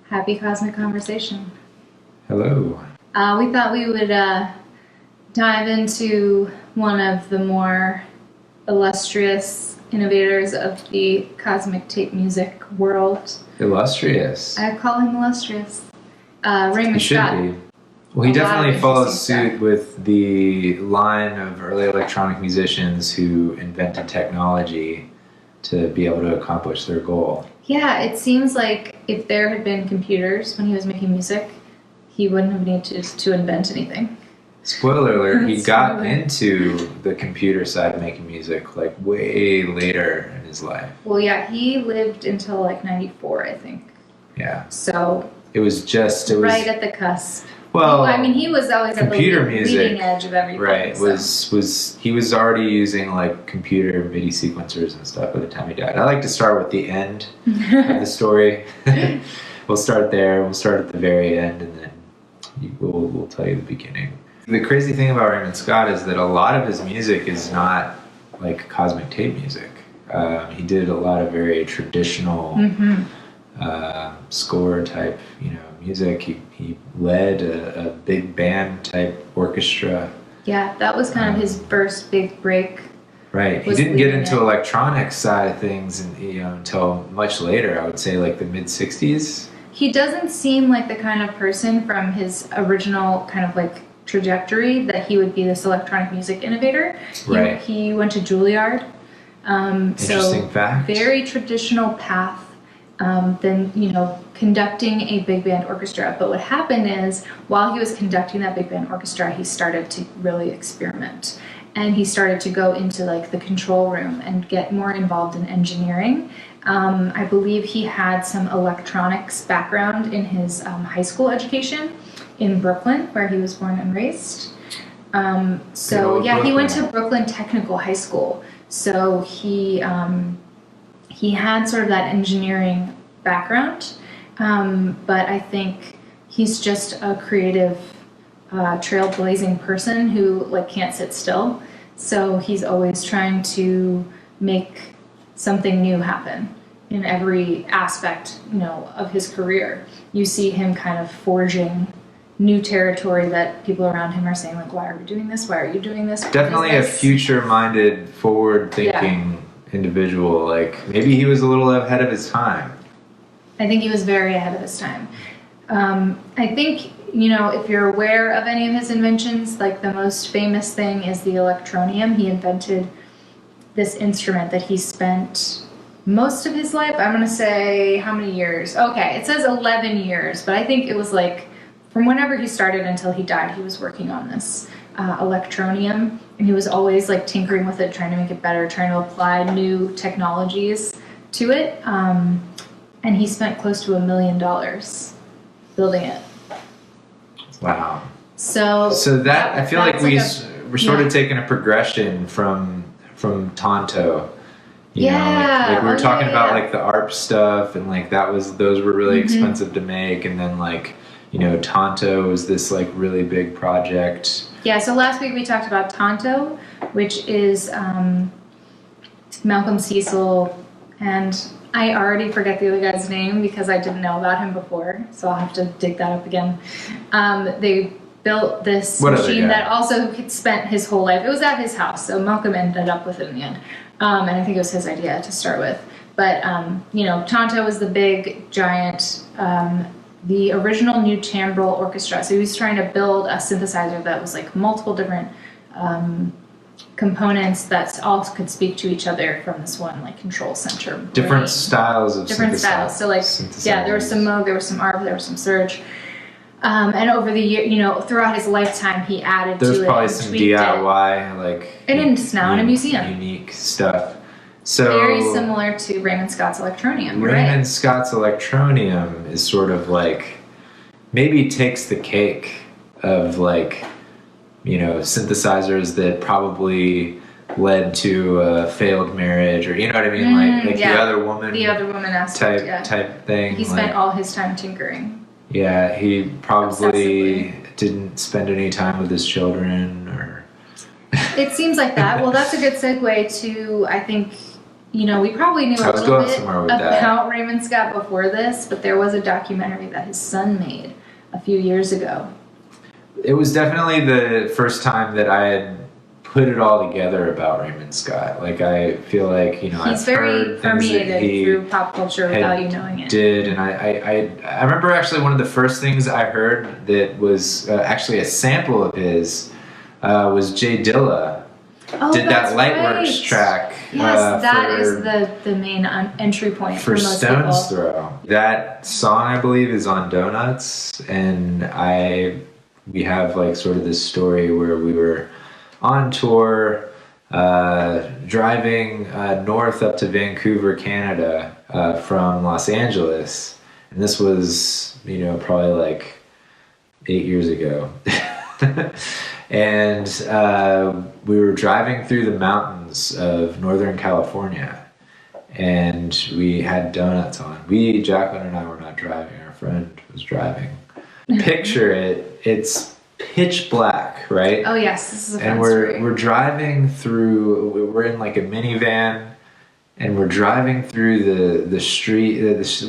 Happy Cosmic Conversation. Hello. We thought we would dive into one of the more illustrious innovators of the cosmic tape music world. Illustrious. I call him illustrious. Raymond Scott. Be. Well, he definitely follows suit with the line of early electronic musicians who invented technology to be able to accomplish their goal. Yeah, it seems like if there had been computers when he was making music, he wouldn't have needed to invent anything. Spoiler alert, he got into the computer side of making music like way later in his life. Well, yeah, he lived until like 94, I think. Yeah. So it was right at the cusp. Well, I mean, he was always at the leading edge of everything. Right. So. He was already using like computer MIDI sequencers and stuff by the time he died. I like to start with the end of the story. We'll start there. We'll start at the very end, and then we'll tell you the beginning. The crazy thing about Raymond Scott is that a lot of his music is not like cosmic tape music. He did a lot of very traditional score type, music. He led a big band type orchestra. Yeah, that was kind of his first big break. Right. He didn't get into electronic side of things until much later. I would say like the mid 60s. He doesn't seem like the kind of person from his original kind of like trajectory that he would be this electronic music innovator. Right. He went to Juilliard. Interesting fact. Very traditional path. Then, conducting a big band orchestra. But what happened is, while he was conducting that big band orchestra, he started to really experiment. And he started to go into like the control room and get more involved in engineering. I believe he had some electronics background in his high school education in Brooklyn, where he was born and raised. He went to Brooklyn Technical High School. So he had sort of that engineering background, but I think he's just a creative, trailblazing person who like can't sit still. So he's always trying to make something new happen in every aspect, of his career. You see him kind of forging new territory that people around him are saying, like, why are we doing this? Why are you doing this? Definitely a future-minded, forward-thinking individual. Like, maybe he was a little ahead of his time. I think he was very ahead of his time. I think, if you're aware of any of his inventions, like the most famous thing is the Electronium. He invented this instrument that he spent most of his life, I'm going to say, how many years? Okay, it says 11 years, but I think it was like from whenever he started until he died, he was working on this Electronium, and he was always like tinkering with it, trying to make it better, trying to apply new technologies to it. And he spent close to $1 million building it. Wow. So that I feel like we're sort of taking a progression from Tonto. Like we were talking about like the ARP stuff, and like those were really expensive to make, and then like Tonto was this like really big project. Yeah, so last week we talked about Tonto, which is Malcolm Cecil, and I already forget the other guy's name because I didn't know about him before, so I'll have to dig that up again. They built this machine that also spent his whole life. It was at his house, so Malcolm ended up with it in the end. And I think it was his idea to start with. But, Tonto was the big, giant, the original new timbral orchestra. So he was trying to build a synthesizer that was like multiple different components that all could speak to each other from this one like control center. Different styles of styles. So like, there was some Moog, there was some ARP, there was some Surge. And over the year, throughout his lifetime, he added to it. There's probably some DIY, and it's now in a museum. Unique stuff. So very similar to Raymond Scott's Electronium. Raymond Scott's Electronium is sort of like maybe takes the cake of like synthesizers that probably led to a failed marriage, or the other woman aspect, type thing. He spent all his time tinkering. Yeah, he probably didn't spend any time with his children, or... It seems like that. Well, that's a good segue to, I think, you know, we probably knew I a was little going bit somewhere with about that. Raymond Scott before this, but there was a documentary that his son made a few years ago. It was definitely the first time that I had put it all together about Raymond Scott. Like, I feel like, you know, He's I've very heard things that permeated he through pop culture without you knowing it. did, and I remember actually one of the first things I heard that was actually a sample of his was J Dilla Oh, did that's that Lightworks right. track. Yes, that is the main entry point for most Stone's people. Throw. That song, I believe, is on Donuts, and we have like sort of this story where we were on tour, driving north up to Vancouver, Canada, from Los Angeles, and this was, you know, probably like 8 years ago. And we were driving through the mountains of Northern California, and we had donuts on. Jacqueline and I were not driving, our friend was driving. Picture it, it's pitch black, right? Oh yes, this is a fun And story. we're driving through, we're in like a minivan, and we're driving through the street,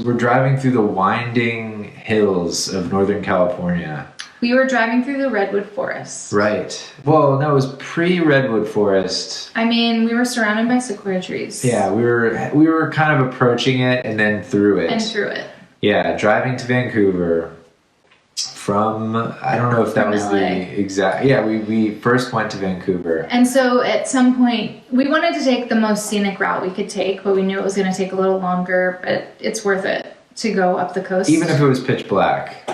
we're driving through the winding hills of Northern California. We were driving through the redwood forest. Right. Well, no, it was pre-redwood forest. I mean, we were surrounded by sequoia trees. Yeah, we were kind of approaching it and then through it. And through it. Yeah, driving to Vancouver from, I don't know if that From was LA. the exact, yeah, we first went to Vancouver. And so at some point, we wanted to take the most scenic route we could take, but we knew it was going to take a little longer, but it's worth it to go up the coast. Even if it was pitch black.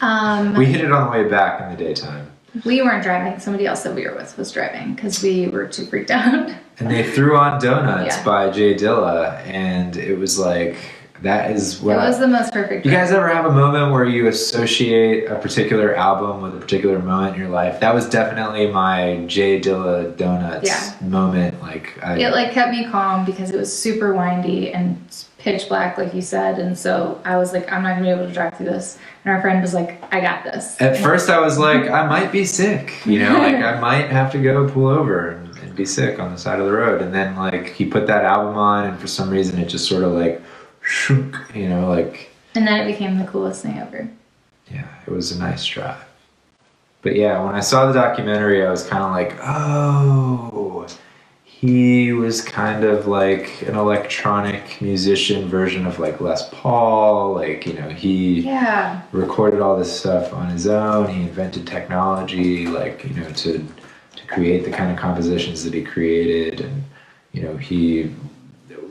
We hit it on the way back in the daytime. We weren't driving. Somebody else that we were with was driving because we were too freaked out. And they threw on Donuts Yeah. by J Dilla, and it was like, that is what It was the most perfect You drive. guys ever have a moment where you associate a particular album with a particular moment in your life? That was definitely my J Dilla Donuts moment. Like, It like kept me calm because it was super windy and pitch black, like you said. And so I was like, I'm not gonna be able to drive through this. And our friend was like, I got this. At first, I was like, I might be sick. You know, like I might have to go pull over and be sick on the side of the road. And then like he put that album on, and for some reason, it just sort of like, shook, you know, like. And then it became the coolest thing ever. Yeah, it was a nice drive. But yeah, when I saw the documentary, I was kind of like, oh, he was kind of like an electronic musician version of like Les Paul. Like, you know, he recorded all this stuff on his own. He invented technology, like, you know, to create the kind of compositions that he created. And, you know,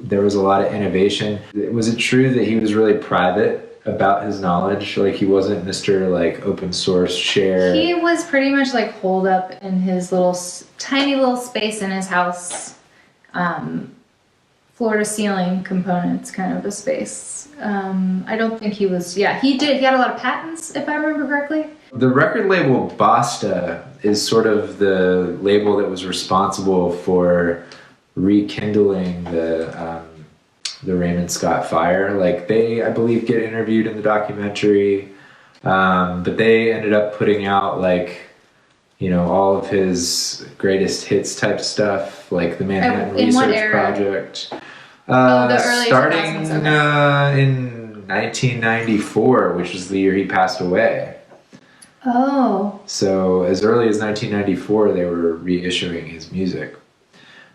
there was a lot of innovation. Was it true that he was really private about his knowledge? Like, he wasn't Mr. like open source share? He was pretty much like holed up in his little tiny little space in his house, floor to ceiling components kind of a space. I don't think he was, he had a lot of patents, if I remember correctly. The record label Basta is sort of the label that was responsible for rekindling the Raymond Scott fire. Like, they, I believe, get interviewed in the documentary, but they ended up putting out like, you know, all of his greatest hits type stuff, like the Manhattan In what Research era? Project. The early Starting 2000s, okay. in 1994, which was the year he passed away. Oh. So as early as 1994, they were reissuing his music.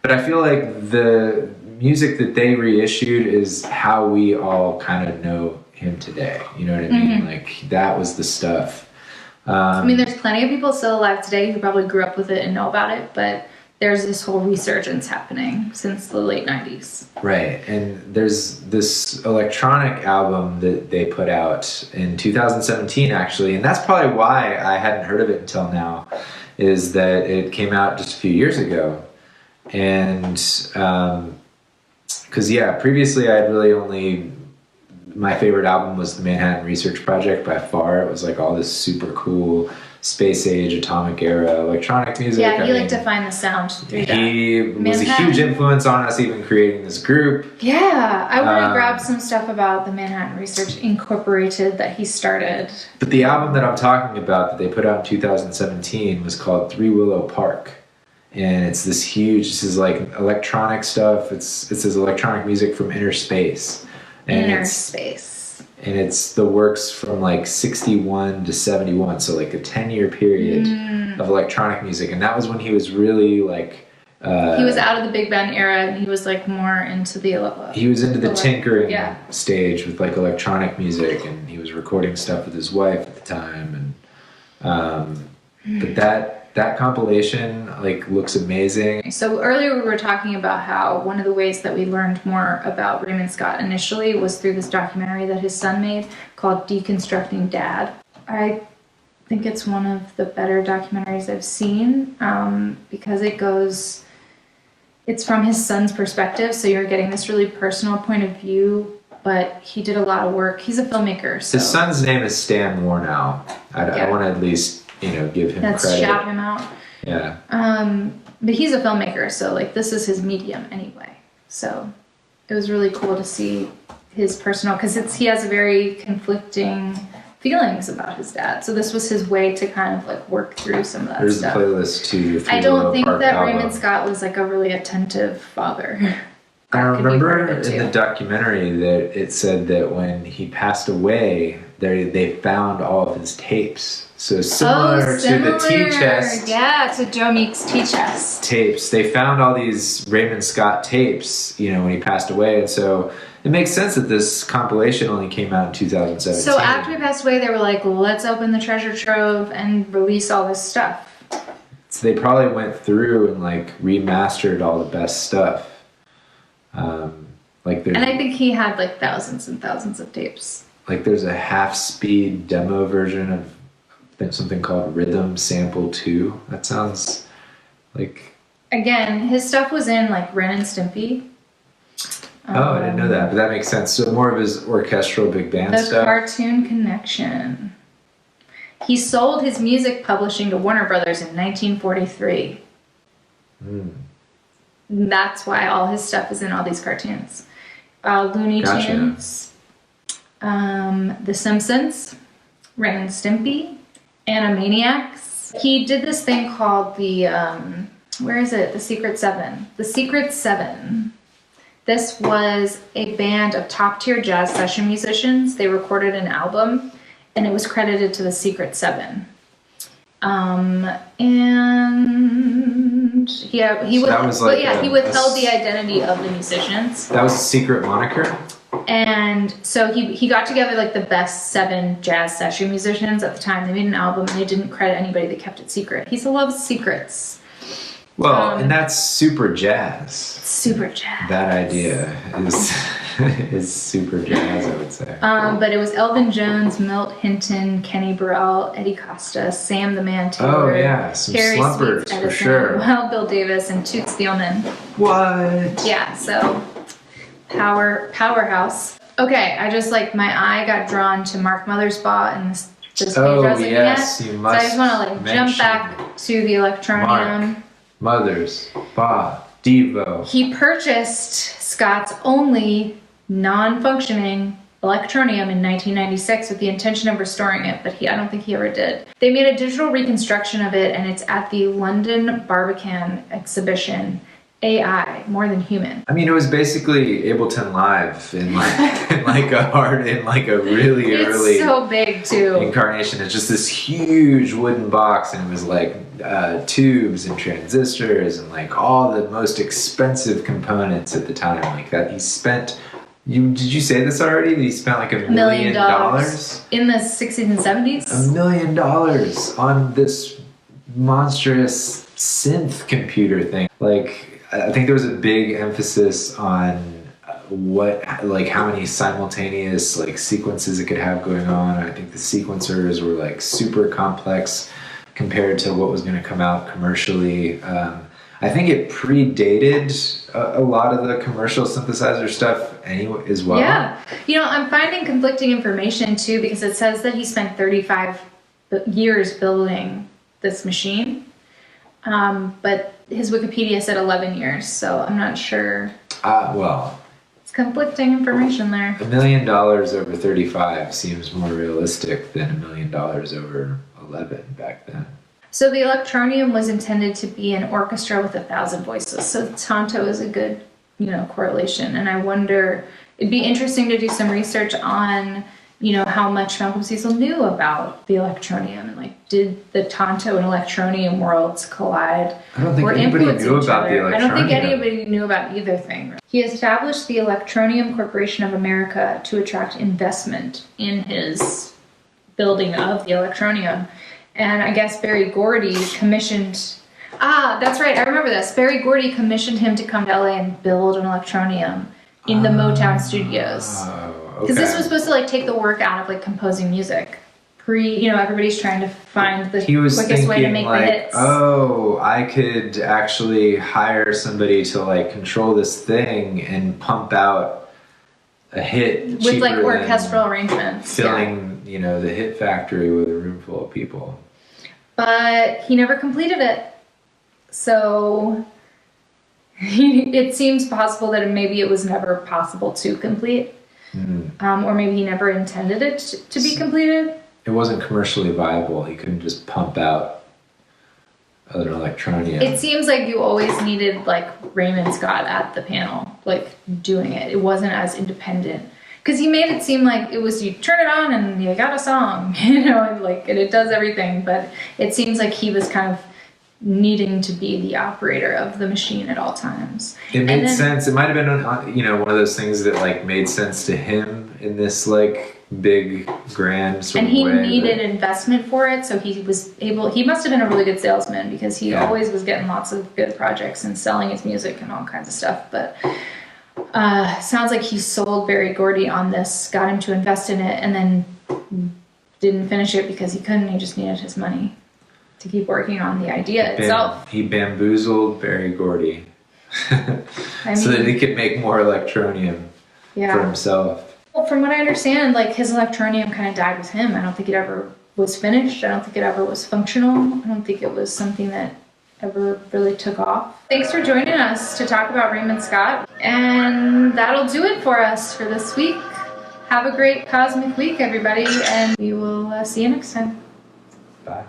But I feel like the music that they reissued is how we all kind of know him today. You know what I mean? Mm-hmm. Like, that was the stuff. I mean, there's plenty of people still alive today who probably grew up with it and know about it, but there's this whole resurgence happening since the late 90s. Right. And there's this electronic album that they put out in 2017, actually. And that's probably why I hadn't heard of it until now, is that it came out just a few years ago. And because previously I'd really only, my favorite album was the Manhattan Research Project by far. It was like all this super cool space age, atomic era electronic music. Yeah, he liked to find the sound through that. He was a Manhattan. huge influence on us even creating this group. Yeah, I want to grab some stuff about the Manhattan Research Incorporated that he started. But the album that I'm talking about that they put out in 2017 was called Three Willow Park. and it's this huge. This is like electronic stuff. It says electronic music from inner space. And Inner space. And it's the works from like 61 to 71, so like a 10-year period of electronic music. And that was when he was really like... he was out of the big band era, and he was like more into the... he was into the tinkering stage with like electronic music, and he was recording stuff with his wife at the time. And but that compilation like looks amazing. So earlier we were talking about how one of the ways that we learned more about Raymond Scott initially was through this documentary that his son made called Deconstructing Dad. I think it's one of the better documentaries I've seen because it's from his son's perspective, so you're getting this really personal point of view, but he did a lot of work. He's a filmmaker. So. His son's name is Stan Warnow. I want to at least give him credit. Shout him out. Yeah. But he's a filmmaker, so like this is his medium anyway. So it was really cool to see his personal, because he has very conflicting feelings about his dad. So this was his way to kind of like work through some of that stuff. There's a playlist too. I don't think that Raymond Scott was like a really attentive father. I remember in the documentary that it said that when he passed away, they found all of his tapes. So similar to the T-chest. Yeah, to Joe Meek's T-chest. Tapes. They found all these Raymond Scott tapes, when he passed away. And so it makes sense that this compilation only came out in 2017. So after he passed away, they were like, let's open the treasure trove and release all this stuff. So they probably went through and like remastered all the best stuff. And I think he had like thousands and thousands of tapes. Like there's a half-speed demo version of something called Rhythm Sample 2. That sounds like... Again, his stuff was in like Ren and Stimpy. I didn't know that, but that makes sense. So more of his orchestral big band stuff. The Cartoon Connection. He sold his music publishing to Warner Brothers in 1943. That's why all his stuff is in all these cartoons. Looney Tunes, The Simpsons, Ren and Stimpy, Animaniacs. He did this thing called the, The Secret Seven. The Secret Seven. This was a band of top-tier jazz session musicians. They recorded an album, and it was credited to the Secret Seven. And he withheld the identity of the musicians. That was a secret moniker? And so he got together like the best 7 jazz session musicians at the time. They made an album, and they didn't credit anybody. They kept it secret. He still loves secrets. Well, and that's super jazz. Super jazz. That idea is super jazz, I would say. But it was Elvin Jones, Milt Hinton, Kenny Burrell, Eddie Costa, Sam the Man Taylor, some Harry slumpers Sweets Edison, for sure. Wild Bill Davis, and Toots Thielman. What? Yeah, so powerhouse. Okay, I just my eye got drawn to Mark Mothersbaugh and this page I was looking at. You must. So I just want to jump back to the Electronium. Mark Mothersbaugh, DEVO. He purchased Scott's only non-functioning Electronium in 1996 with the intention of restoring it, but I don't think he ever did. They made a digital reconstruction of it, and it's at the London Barbican exhibition. AI, more than human. I mean, it was basically Ableton Live in a really early. It's so big too. Incarnation. It's just this huge wooden box, and it was like tubes and transistors and like all the most expensive components at the time. Like that, he spent. Did you say this already? He spent like $1 million in the 60s and 70s. $1 million on this monstrous synth computer thing. Like. I think there was a big emphasis on how many simultaneous sequences it could have going on. I think the sequencers were super complex compared to what was going to come out commercially. I think it predated a lot of the commercial synthesizer stuff anyway as well. Yeah. I'm finding conflicting information too, because it says that he spent 35 years building this machine. But his Wikipedia said 11 years, so I'm not sure. It's conflicting information there. $1 million over 35 seems more realistic than $1 million over 11 back then. So the Electronium was intended to be an orchestra with 1,000 voices. So the Tanto is a good, correlation. And I wonder, it'd be interesting to do some research on, how much Malcolm Cecil knew about the Electronium, and like, did the Tanto and Electronium worlds collide? I don't think or anybody influence knew each about the other? I don't think Electronium. anybody knew about either thing. He established the Electronium Corporation of America to attract investment in his building of the Electronium. And I guess Berry Gordy commissioned, that's right, I remember this. Berry Gordy commissioned him to come to LA and build an Electronium in the Motown studios. Because this was supposed to like take the work out of like composing music. Everybody's trying to find the quickest way to make the hits. Oh, I could actually hire somebody to like control this thing and pump out a hit With like orchestral arrangements. Filling, the hit factory with a room full of people. But he never completed it. So it seems possible that maybe it was never possible to complete. Or maybe he never intended it to be completed. It wasn't commercially viable. He couldn't just pump out an Electronium. It seems like you always needed like Raymond Scott at the panel, like doing it. It wasn't as independent. Because he made it seem like it was, you turn it on and you got a song, and it does everything. But it seems like he was kind of needing to be the operator of the machine at all times. It made sense. It might have been, one of those things that like made sense to him in this like big, grand sort and of way. And he needed investment for it, so he was able. He must have been a really good salesman because he always was getting lots of good projects and selling his music and all kinds of stuff. But sounds like he sold Berry Gordy on this, got him to invest in it, and then didn't finish it because he couldn't. He just needed his money to keep working on the idea itself. He bamboozled Berry Gordy so that he could make more Electronium for himself. Well, from what I understand, like his Electronium kind of died with him. I don't think it ever was finished. I don't think it ever was functional. I don't think it was something that ever really took off. Thanks for joining us to talk about Raymond Scott. And that'll do it for us for this week. Have a great cosmic week, everybody, and we will see you next time. Bye.